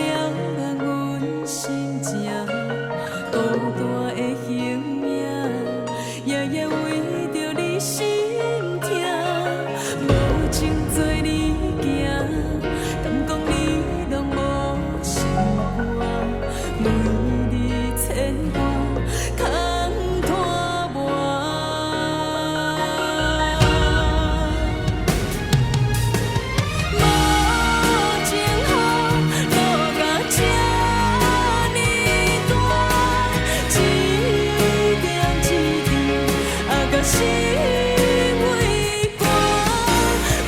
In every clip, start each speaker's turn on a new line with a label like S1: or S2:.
S1: 了乱阮心情，孤单的形影，夜夜为着你心痛，无情做你行，敢讲你拢无心肝，为你牵挂，空拖磨。心为寒，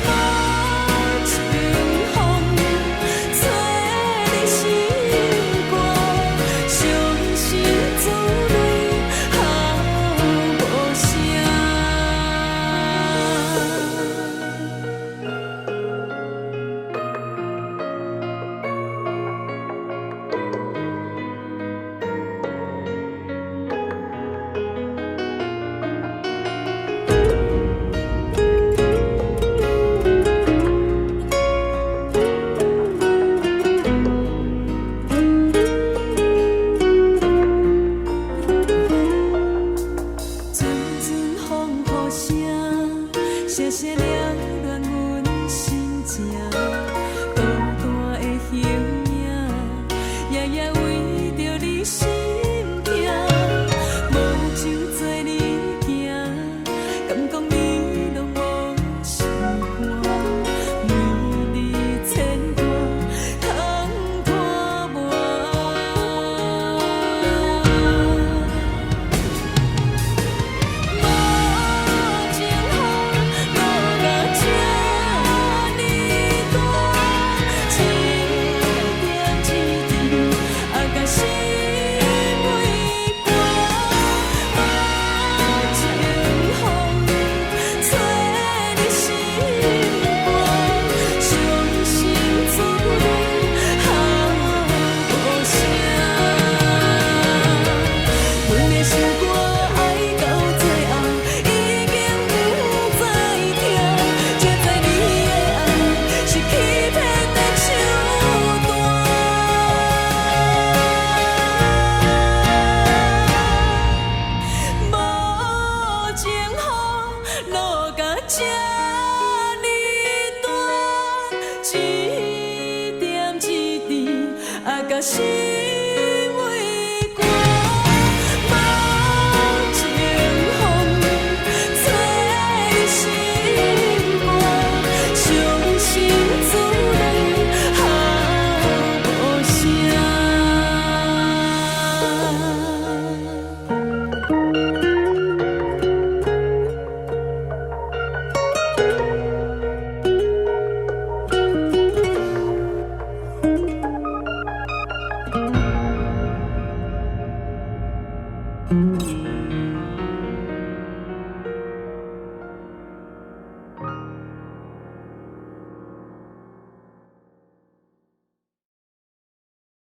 S1: 无情风吹你心肝，伤心自泪哭无声。谢谢了乱阮心情，孤单的形影，夜夜为着你心痛，无情做你行，敢讲你拢无心肝，为你牵挂，空拖磨。这呢短，一点一滴，啊，甲心。